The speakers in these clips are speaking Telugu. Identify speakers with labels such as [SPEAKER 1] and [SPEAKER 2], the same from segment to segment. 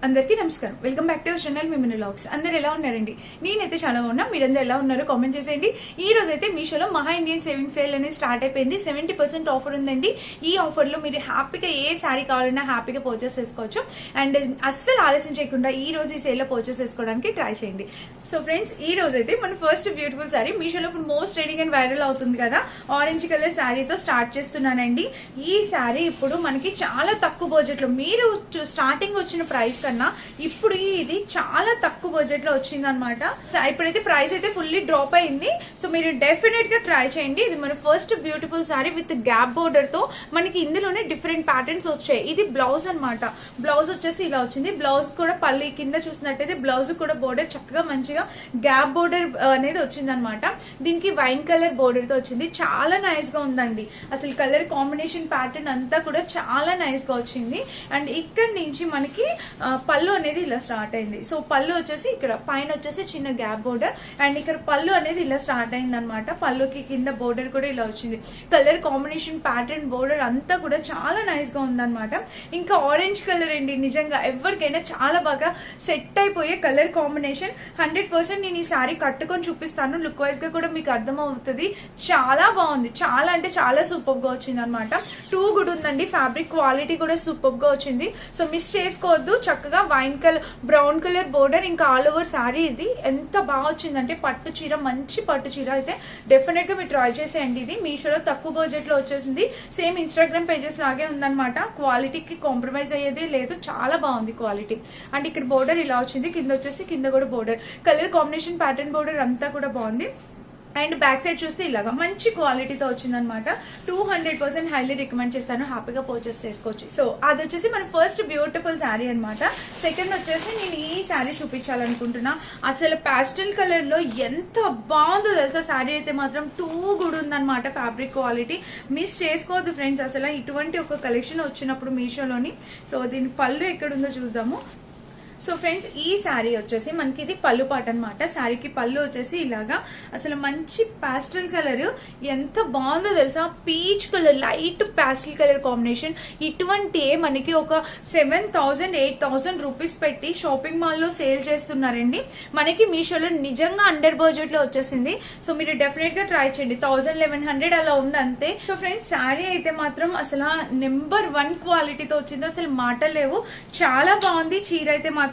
[SPEAKER 1] అందరికీ నమస్కారం. Welcome back to our channel మిమిని వ్లాగ్స్. అందరు ఎలా ఉన్నారండి? నేనైతే చాలా బాగున్నా. మీరందరూ ఎలా ఉన్నారో కామెంట్ చేసేయండి. ఈ రోజు అయితే మీషోలో మహా ఇండియన్ సేవింగ్ సేల్ అనేది స్టార్ట్ అయిపోయింది. 70% ఆఫర్ ఉందండి. ఈ ఆఫర్ లో మీరు హ్యాపీగా ఏ శారీ కావాలన్నా హ్యాపీగా పర్చేస్ చేసుకోవచ్చు. అండ్ అస్సలు ఆలస్యం చేయకుండా ఈ రోజు ఈ సేల్ లో పర్చేస్ చేసుకోవడానికి ట్రై చేయండి. సో ఫ్రెండ్స్, ఈ రోజు అయితే మన ఫస్ట్ బ్యూటిఫుల్ శారీ మీషోలో ఇప్పుడు మోస్ట్ ట్రెండింగ్ అండ్ వైరల్ అవుతుంది కదా, ఆరెంజ్ కలర్ శారీతో స్టార్ట్ చేస్తున్నానండి. ఈ శారీ ఇప్పుడు మనకి చాలా తక్కువ బడ్జెట్ లో, మీరు స్టార్టింగ్ వచ్చిన ప్రైస్ కన్నా ఇప్పుడు ఇది చాలా తక్కువ బడ్జెట్ లో వచ్చింది అనమాట. ఇప్పుడైతే ప్రైస్ అయితే ఫుల్లీ డ్రాప్ అయింది. సో మీరు డెఫినెట్ గా ట్రై చేయండి. ఇది మన first beautiful sorry with gap border తో మనకి ఇందులోనే డిఫరెంట్ ప్యాటర్న్స్ వచ్చాయి. ఇది బ్లౌజ్ అనమాట. బ్లౌజ్ వచ్చేసి ఇలా వచ్చింది. బ్లౌజ్ కూడా పల్లి కింద చూసినట్టయితే బ్లౌజ్ కూడా బోర్డర్ చక్కగా మంచిగా గ్యాప్ బోర్డర్ అనేది వచ్చింది అనమాట. దీనికి వైన్ కలర్ బోర్డర్ తో వచ్చింది. చాలా నైస్ గా ఉందండి. అసలు కలర్ కాంబినేషన్ ప్యాటర్న్ అంతా కూడా చాలా నైస్ గా వచ్చింది. అండ్ ఇక్కడ నుంచి మనకి పళ్ళు అనేది ఇలా స్టార్ట్ అయింది. సో పళ్ళు వచ్చేసి ఇక్కడ పైన వచ్చేసి చిన్న గ్యాప్ బోర్డర్ అండ్ ఇక్కడ పళ్ళు అనేది ఇలా స్టార్ట్ అయింది అనమాట. పళ్ళుకి కింద బోర్డర్ కూడా ఇలా వచ్చింది. కలర్ కాంబినేషన్ ప్యాటర్న్ బోర్డర్ అంతా కూడా చాలా నైస్ గా ఉందన్నమాట. ఇంకా ఆరెంజ్ కలర్ అండి, నిజంగా ఎవరికైనా చాలా బాగా సెట్ అయిపోయే కలర్ కాంబినేషన్. 100% నేను ఈ సారీ కట్టుకొని చూపిస్తాను. లుక్ వైజ్ గా కూడా మీకు అర్థం అవుతుంది. చాలా బాగుంది. చాలా అంటే చాలా సూపర్ గా వచ్చింది అనమాట. టూ గుడ్ ఉందండి. ఫ్యాబ్రిక్ క్వాలిటీ కూడా సూపర్ గా వచ్చింది. సో మిస్ చేసుకోవద్దు. చక్కగా wine colour, brown colour border, ఇంకా ఆల్ ఓవర్ శారీ. ఇది ఎంత బాగా వచ్చిందంటే పట్టు చీర, మంచి పట్టు చీర. అయితే డెఫినెట్ గా మీరు ట్రై చేసేయండి. ఇది మీషోలో తక్కువ బడ్జెట్ లో వచ్చేసింది. సేమ్ ఇన్స్టాగ్రామ్ పేజెస్ లాగే ఉందన్నమాట. క్వాలిటీకి కాంప్రమైజ్ అయ్యేది లేదు. చాలా బాగుంది క్వాలిటీ. అండ్ ఇక్కడ బోర్డర్ ఇలా వచ్చింది. కింద వచ్చేసి కింద కూడా border, colour combination pattern border అంతా కూడా బాగుంది. అండ్ బ్యాక్ సైడ్ చూస్తే ఇలాగా మంచి క్వాలిటీతో వచ్చిందనమాట. 200% హైలీ రికమెండ్ చేస్తాను. హ్యాపీగా పర్చేస్ చేసుకోవచ్చు. సో అది వచ్చేసి మన ఫస్ట్ బ్యూటిఫుల్ శారీ అనమాట. సెకండ్ వచ్చేసి నేను ఈ శారీ చూపించాలనుకుంటున్నా. అసలు పాస్టల్ కలర్ లో ఎంత బాగుందో తెలుసా శారీ. అయితే మాత్రం టూ గుడ్ ఉందన్నమాట. ఫ్యాబ్రిక్ క్వాలిటీ మిస్ చేసుకోవద్దు ఫ్రెండ్స్. అసలు ఇటువంటి ఒక కలెక్షన్ వచ్చినప్పుడు మీషోలోని. సో దీని పళ్ళు ఎక్కడుందో చూద్దాము. సో ఫ్రెండ్స్, ఈ శారీ వచ్చేసి మనకి ఇది పళ్ళు పాట అనమాట. శారీకి పళ్ళు వచ్చేసి ఇలాగా అసలు మంచి పాస్టల్ కలర్, ఎంత బాగుందో తెలుసా. Peach colour, light pastel colour combination. ఇటువంటి మనకి ఒక 7,000 8,000 రూపీస్ పెట్టి షాపింగ్ మాల్ లో సేల్ చేస్తున్నారండి. మనకి మీషోలో నిజంగా అండర్ బడ్జెట్ లో వచ్చేసింది. సో మీరు డెఫినెట్ గా ట్రై చేయండి. 1100 అలా ఉంది అంతే. సో ఫ్రెండ్స్, శారీ అయితే మాత్రం అసలు నెంబర్ 1 క్వాలిటీతో వచ్చింది. అసలు మాటలు లేవు. చాలా బాగుంది. చీర అయితే మాత్రం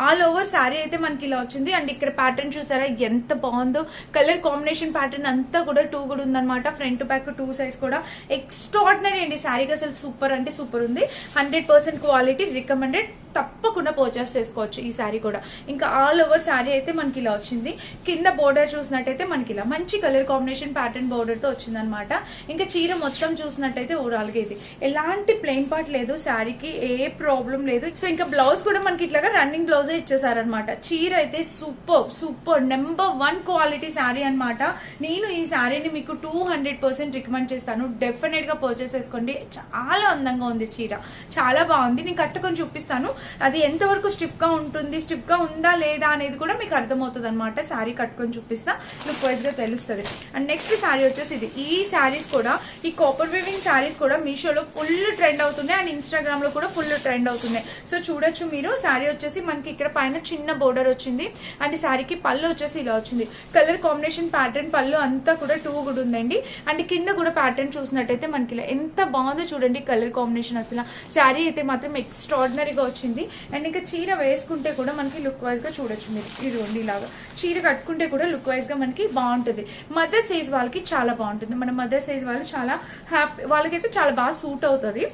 [SPEAKER 1] ఆల్ ఓవర్ శారీ అయితే మనకి ఇలా వచ్చింది. అండ్ ఇక్కడ ప్యాటర్న్ చూసారా ఎంత బాగుందో. కలర్ కాంబినేషన్ ప్యాటర్న్ అంతా కూడా టూ కూడా ఉందన్నమాట. ఫ్రంట్ బ్యాక్ టూ సైడ్స్ కూడా ఎక్స్ట్రాడినరీ అండి. శారీకి అసలు సూపర్ అంటే సూపర్ ఉంది. 100% క్వాలిటీ రికమెండెడ్. తప్పకుండా పర్చేస్ చేసుకోవచ్చు ఈ శారీ కూడా. ఇంకా ఆల్ ఓవర్ శారీ అయితే మనకి ఇలా వచ్చింది. కింద బోర్డర్ చూసినట్టయితే మనకి ఇలా మంచి కలర్ కాంబినేషన్ ప్యాటర్న్ బోర్డర్ తో వచ్చింది అనమాట. ఇంకా చీర మొత్తం చూసినట్టయితే ఓవరాల్ గా ఇది ఎలాంటి ప్లెయిన్ పార్ట్ లేదు. శారీకి ఏ ప్రాబ్లం లేదు. సో ఇంకా బ్లౌజ్ కూడా మనకి ఇట్లాగా రన్నింగ్ బ్లౌజే ఇచ్చేసారనమాట. చీర అయితే సూపర్ నెంబర్ 1 క్వాలిటీ శారీ అనమాట. నేను ఈ శారీని మీకు 200% రికమెండ్ చేస్తాను. డెఫినెట్ గా పర్చేస్ చేసుకోండి. చాలా అందంగా ఉంది చీర. చాలా బాగుంది. నేను కట్టుకొని చూపిస్తాను. అది ఎంతవరకు స్టిఫ్ గా ఉంటుంది, స్టిఫ్ గా ఉందా లేదా అనేది కూడా మీకు అర్థమవుతుంది అనమాట. శారీ కట్టుకొని చూపిస్తా, లుక్ వైజ్ గా తెలుస్తుంది. అండ్ నెక్స్ట్ శారీ వచ్చేసి ఇది. ఈ శారీస్ కూడా, ఈ కాపర్ వీవింగ్ శారీస్ కూడా మీషోలో ఫుల్ ట్రెండ్ అవుతున్నాయి. అండ్ ఇన్స్టాగ్రామ్ లో కూడా ఫుల్ ట్రెండ్ అవుతున్నాయి. సో చూడొచ్చు మీరు. శారీ వచ్చేసి మనకి ఇక్కడ పైన చిన్న బోర్డర్ వచ్చింది. అండ్ శారీకి పళ్ళు వచ్చేసి ఇలా వచ్చింది. కలర్ కాంబినేషన్ ప్యాటర్న్ పళ్ళు అంతా కూడా టూ కూడా ఉందండి. అండ్ కింద కూడా ప్యాటర్న్ చూసినట్టయితే మనకి ఇలా ఎంత బాగుందో చూడండి కలర్ కాంబినేషన్. అసలు శారీ అయితే మాత్రం ఎక్స్ట్రాడినరీగా వచ్చింది. అండ్ ఇంకా చీర వేసుకుంటే కూడా మనకి లుక్ వైజ్ గా చూడొచ్చు మీరు. ఇదిగోండి ఇలాగా చీర కట్టుకుంటే కూడా లుక్ వైజ్ గా మనకి బాగుంటుంది. మదర్ సైజ్ వాళ్ళకి చాలా బాగుంటుంది. మన మదర్ సైజ్ వాళ్ళు చాలా హ్యాపీ, వాళ్ళకైతే చాలా బాగా సూట్ అవుతుంది.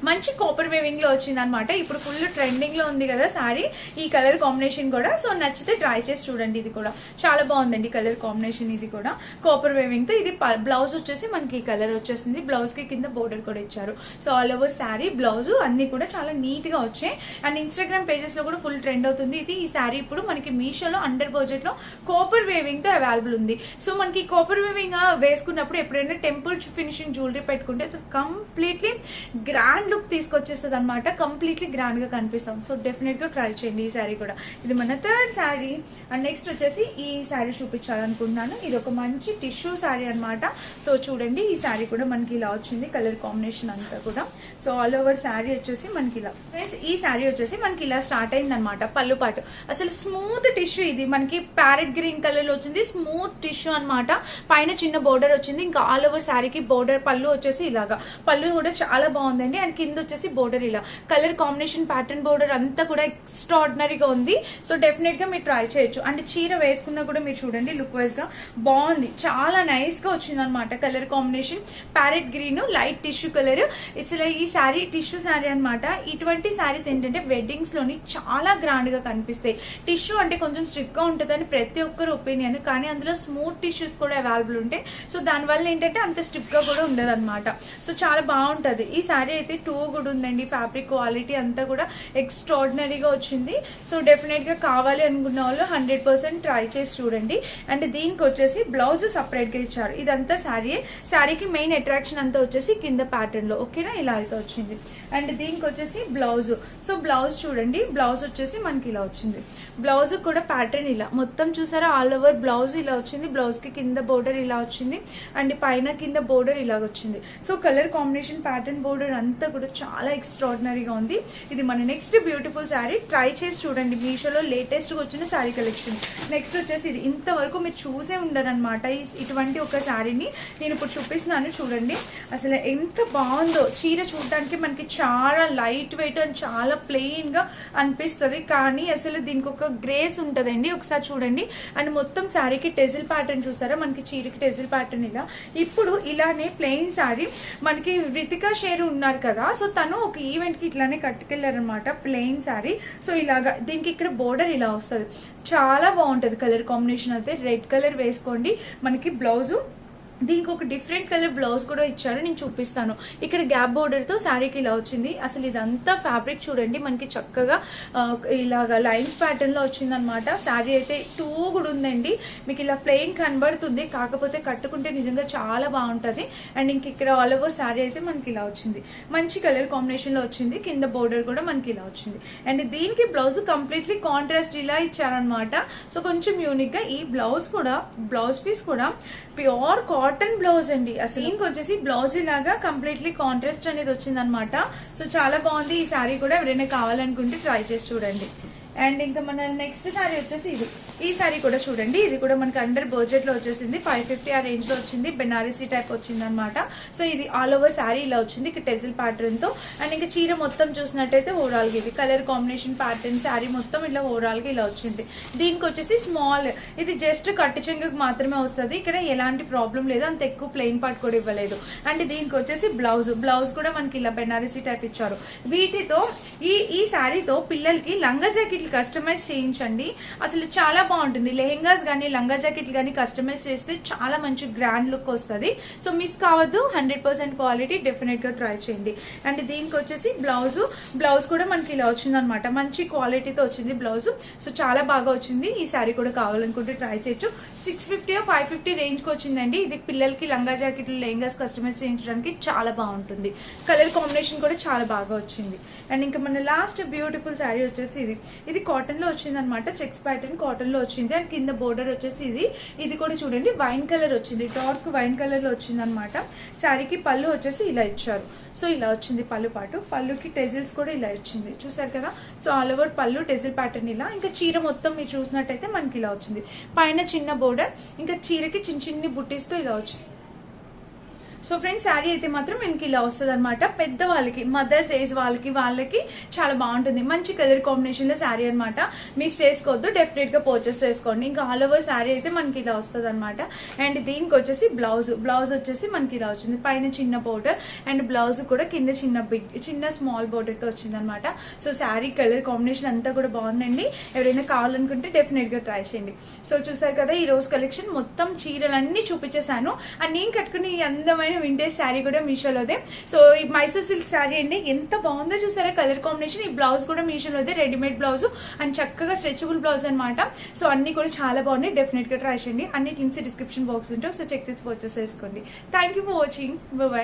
[SPEAKER 1] మంచి కాపర్ వేవింగ్ లో వచ్చింది అనమాట. ఇప్పుడు ఫుల్ ట్రెండింగ్ లో ఉంది కదా సారీ, ఈ కలర్ కాంబినేషన్ కూడా. సో నచ్చితే ట్రై చేసి చూడండి. ఇది కూడా చాలా బాగుందండి కలర్ కాంబినేషన్. ఇది కూడా కాపర్ వేవింగ్ తో. ఇది బ్లౌజ్ వచ్చేసి మనకి ఈ కలర్ వచ్చేసింది. బ్లౌజ్ కి కింద బోర్డర్ కూడా ఇచ్చారు. So all over sari, blouse అన్ని కూడా చాలా నీట్ గా వచ్చాయి. అండ్ ఇన్స్టాగ్రామ్ పేజెస్ లో కూడా ఫుల్ ట్రెండ్ అవుతుంది. ఇది ఈ శారీ ఇప్పుడు మనకి మీషోలో అండర్ బడ్జెట్ లో కాపర్ వేవింగ్ తో అవైలబుల్ ఉంది. సో మనకి కాపర్ వేవింగ్ వేసుకున్నప్పుడు ఎప్పుడైనా టెంపుల్ ఫినిషింగ్ జ్యువెలరీ పెట్టుకుంటే కంప్లీట్లీ గ్రాండ్ గ్రాండ్ లుక్ తీసుకొచ్చేస్తుంది అనమాట, కంప్లీట్లీ గ్రాండ్ గా కనిపిస్తాం. సో డెఫినెట్ గా ట్రై చేయండి ఈ శారీ కూడా. ఇది మన థర్డ్ శారీ. అండ్ నెక్స్ట్ వచ్చేసి ఈ శారీ చూపించాలనుకుంటున్నాను. ఇది ఒక మంచి టిష్యూ శారీ అనమాట. సో చూడండి, ఈ శారీ కూడా మనకి ఇలా వచ్చింది, కలర్ కాంబినేషన్ అంతా కూడా. సో ఆల్ ఓవర్ శారీ వచ్చేసి మనకి ఇలా. ఫ్రెండ్స్, ఈ శారీ వచ్చేసి మనకి ఇలా స్టార్ట్ అయింది అనమాట. పళ్ళు పాటు అసలు స్మూత్ టిష్యూ, ఇది మనకి ప్యారెట్ గ్రీన్ కలర్ లో వచ్చింది, స్మూత్ టిష్యూ అనమాట. పైన చిన్న బోర్డర్ వచ్చింది, ఇంకా ఆల్ ఓవర్ శారీకి బోర్డర్, పళ్ళు వచ్చేసి ఇలాగా, పళ్ళు కూడా చాలా బాగుందండి. అండ్ కింద వచ్చేసి బోర్డర్ ఇలా కలర్ కాంబినేషన్ ప్యాటర్న్ బోర్డర్ అంతా కూడా ఎక్స్ట్రాడినరీగా ఉంది. సో డెఫినెట్ గా మీరు ట్రై చేయొచ్చు. అండ్ చీర వేసుకున్నా కూడా మీరు చూడండి, లుక్ వైజ్ గా బాగుంది, చాలా నైస్ గా వచ్చింది అనమాట. Colour combination parrot green, light tissue colour. అసలు ఈ శారీ టిష్యూ శారీ అనమాట. ఇటువంటి శారీస్ ఏంటంటే వెడ్డింగ్స్ లోని చాలా గ్రాండ్ గా కనిపిస్తాయి. టిష్యూ అంటే కొంచెం స్టిఫ్ గా ఉంటుందని ప్రతి ఒక్కరు ఒపీనియన్, కానీ అందులో స్మూత్ టిష్యూస్ కూడా అవైలబుల్ ఉంటాయి. సో దానివల్ల ఏంటంటే అంత స్టిఫ్ గా కూడా ఉండదు అనమాట. సో చాలా బాగుంటది. ఈ శారీ అయితే టూ కూడా ఉందండి, ఫ్యాబ్రిక్ క్వాలిటీ అంతా కూడా ఎక్స్ట్రాడినరీగా వచ్చింది. సో డెఫినెట్ గా కావాలి అనుకున్న వాళ్ళు 100% ట్రై చేసి చూడండి. అండ్ దీనికి వచ్చేసి బ్లౌజ్ సపరేట్ గా ఇచ్చారు. ఇదంతా శారీకి మెయిన్ అట్రాక్షన్ అంతా వచ్చేసి కింద ప్యాటర్న్ లో, ఓకేనా, ఇలా అయితే వచ్చింది. అండ్ దీనికి వచ్చేసి బ్లౌజ్. సో బ్లౌజ్ చూడండి, బ్లౌజ్ వచ్చేసి మనకి ఇలా వచ్చింది. బ్లౌజ్ కూడా ప్యాటర్న్ ఇలా మొత్తం చూసారా, ఆల్ ఓవర్ బ్లౌజ్ ఇలా వచ్చింది. బ్లౌజ్ కి కింద బోర్డర్ ఇలా వచ్చింది, అండ్ పైన కింద బోర్డర్ ఇలా వచ్చింది. So colour combination pattern border అంతా కూడా చాలా ఎక్స్ట్రాడినరీగా ఉంది. ఇది మన నెక్స్ట్ బ్యూటిఫుల్ శారీ. ట్రై చేసి చూడండి, మీషోలో లేటెస్ట్ గా వచ్చిన శారీ కలెక్షన్. నెక్స్ట్ వచ్చేసి ఇది ఇంతవరకు మీరు చూసే ఉండరనమాట. ఇటువంటి ఒక శారీని నేను ఇప్పుడు చూపిస్తున్నాను, చూడండి అసలు ఎంత బాగుందో. చీర చూడటానికి మనకి చాలా లైట్ వెయిట్ అండ్ చాలా ప్లెయిన్ గా అనిపిస్తుంది, కానీ అసలు దీనికి ఒక గ్రేస్ ఉంటదండి. ఒకసారి చూడండి. అండ్ మొత్తం శారీకి టెజిల్ ప్యాటర్న్ చూసారా, మనకి చీరకి టెజిల్ ప్యాటర్న్ ఇలా. ఇప్పుడు ఇలానే ప్లెయిన్ శారీ మనకి రితికా షేర్ ఉన్నారు కదా, సో తను ఒక ఈవెంట్ కి ఇట్లానే కట్టుకెళ్లారనమాట, ప్లెయిన్ శారీ. సో ఇలాగా దీనికి ఇక్కడ బోర్డర్ ఇలా వస్తుంది, చాలా బాగుంటది. కలర్ కాంబినేషన్ అయితే రెడ్ కలర్ వేసుకోండి. మనకి బ్లౌజు దీనికి ఒక డిఫరెంట్ కలర్ బ్లౌజ్ కూడా ఇచ్చారు, నేను చూపిస్తాను. ఇక్కడ గ్యాప్ బోర్డర్ తో శారీకి ఇలా వచ్చింది. అసలు ఇదంతా ఫ్యాబ్రిక్ చూడండి, మనకి చక్కగా ఇలాగా లైన్స్ ప్యాటర్న్ లో వచ్చిందనమాట. శారీ అయితే టూ కూడా ఉందండి, మీకు ఇలా ప్లెయిన్ కనబడుతుంది, కాకపోతే కట్టుకుంటే నిజంగా చాలా బాగుంటది. అండ్ ఇంక ఇక్కడ ఆల్ ఓవర్ శారీ అయితే మనకి ఇలా వచ్చింది, మంచి కలర్ కాంబినేషన్ లో వచ్చింది. కింద బోర్డర్ కూడా మనకి ఇలా వచ్చింది. అండ్ దీనికి బ్లౌజ్ కంప్లీట్లీ కాంట్రాస్ట్ ఇలా ఇచ్చారనమాట. సో కొంచెం యూనిక్ గా ఈ బ్లౌజ్ కూడా, బ్లౌజ్ పీస్ కూడా ప్యూర్ కాటన్ బ్లౌజ్ అండి. అసలు దీనికి వచ్చేసి బ్లౌజ్ ఇలాగా కంప్లీట్లీ కాంట్రాస్ట్ అనేది వచ్చింది అనమాట. సో చాలా బాగుంది. ఈ శారీ కూడా ఎవరైనా కావాలనుకుంటే ట్రై చేసి చూడండి. అండ్ ఇంకా మన నెక్స్ట్ శారీ వచ్చేసి ఇది. ఈ శారీ కూడా చూడండి, ఇది కూడా మనకి అండర్ బడ్జెట్ లో వచ్చేసింది, 550 ఆ రేంజ్ లో వచ్చింది. బెనారసీ టైప్ వచ్చింది అనమాట. సో ఇది ఆల్ ఓవర్ శారీ ఇలా వచ్చింది, ఇక్కడ టెజిల్ ప్యాటర్న్ తో. అండ్ ఇంకా చీర మొత్తం చూసినట్టయితే ఓవరాల్ గా ఇది కలర్ కాంబినేషన్ ప్యాటర్న్ శారీ మొత్తం ఇలా ఓవరాల్ గా ఇలా వచ్చింది. దీనికి వచ్చేసి స్మాల్, ఇది జస్ట్ కట్టు చెంగుకు మాత్రమే వస్తుంది, ఇక్కడ ఎలాంటి ప్రాబ్లం లేదు, అంత ఎక్కువ ప్లెయిన్ పార్ట్ కూడా ఇవ్వలేదు. అండ్ దీనికి వచ్చేసి బ్లౌజ్ కూడా మనకి ఇలా బెనారసీ టైప్ ఇచ్చారు. వీటితో ఈ శారీతో పిల్లలకి లంగా జాకెట్ కస్టమైజ్ చేయించండి, అసలు చాలా బాగుంటుంది. లెహెంగాస్ గానీ లంగా జాకెట్లు గానీ కస్టమైజ్ చేస్తే చాలా మంచి గ్రాండ్ లుక్ వస్తుంది. సో మిస్ కావద్దు, 100% క్వాలిటీ, డెఫినెట్ గా ట్రై చేయండి. అండ్ దీనికి వచ్చేసి బ్లౌజ్ కూడా మనకి ఇలా వచ్చింది అనమాట, మంచి క్వాలిటీతో వచ్చింది బ్లౌజ్. సో చాలా బాగా వచ్చింది. ఈ శారీ కూడా కావాలనుకుంటే ట్రై చేయొచ్చు. 650 550 రేంజ్ కి వచ్చిందండి. ఇది పిల్లలకి లంగా జాకెట్లు లెహెంగాస్ కస్టమైజ్ చేయించడానికి చాలా బాగుంటుంది. కలర్ కాంబినేషన్ కూడా చాలా బాగా వచ్చింది. అండ్ ఇంకా మన లాస్ట్ బ్యూటిఫుల్ శారీ వచ్చేసి ఇది కాటన్ లో వచ్చింది అనమాట, చెక్స్ ప్యాటర్న్ కాటన్ లో వచ్చింది. అండ్ కింద బోర్డర్ వచ్చేసి ఇది కూడా చూడండి వైన్ కలర్ వచ్చింది, డార్క్ వైన్ కలర్ లో వచ్చింది అనమాట. శారీకి పళ్ళు వచ్చేసి ఇలా ఇచ్చారు. సో ఇలా వచ్చింది పళ్ళు పాటు, పళ్ళుకి టెజిల్స్ కూడా ఇలా వచ్చింది, చూసారు కదా. సో ఆల్ ఓవర్ పళ్ళు టెజిల్ ప్యాటర్న్ ఇలా. ఇంకా చీర మొత్తం మీరు చూసినట్టయితే మనకి ఇలా వచ్చింది, పైన చిన్న బోర్డర్, ఇంకా చీరకి చిన్ని బుట్టీస్తో ఇలా వచ్చింది. సో ఫ్రెండ్స్, శారీ అయితే మాత్రం మనకి ఇలా వస్తుంది అనమాట. పెద్దవాళ్ళకి, మదర్స్ ఏజ్ వాళ్ళకి చాలా బాగుంటుంది. మంచి కలర్ కాంబినేషన్ లో శారీ అనమాట, మిస్ చేసుకోవద్దు, డెఫినెట్ గా పర్చేస్ చేసుకోండి. ఇంకా ఆల్ ఓవర్ శారీ అయితే మనకి ఇలా వస్తుంది అనమాట. అండ్ దీనికి వచ్చేసి బ్లౌజ్ వచ్చేసి మనకి ఇలా వచ్చింది, పైన చిన్న బోర్డర్ అండ్ బ్లౌజ్ కూడా కింద చిన్న స్మాల్ బోర్డర్ తో వచ్చింది అనమాట. సో శారీ కలర్ కాంబినేషన్ అంతా కూడా బాగుందండి. ఎవరైనా కావాలనుకుంటే డెఫినెట్ గా ట్రై చేయండి. సో చూసారు కదా, ఈ రోజు కలెక్షన్ మొత్తం చీరలన్నీ చూపించేశాను. అండ్ నేను కట్టుకుని అందమైన వింటేజ్ శారీ కూడా మీషోలోదే. సో ఈ మైసూర్ సిల్క్ శారీ అండి, ఎంత బాగుందో చూసారా కలర్ కాంబినేషన్. ఈ బ్లౌజ్ కూడా మీషోలోదే, రెడీమేడ్ బ్లౌజ్ అండ్ చక్కగా స్ట్రెచబుల్ బ్లౌజ్ అనమాట. సో అన్ని కూడా చాలా బాగున్నాయి, డెఫినెట్ గా ట్రై చేయండి. అన్ని లింక్స్ డిస్క్రిప్షన్ బాక్స్ ఉంటాయి, సో చెక్ చేసి పర్చేస్ చేసుకోండి. Thank you for watching, bye.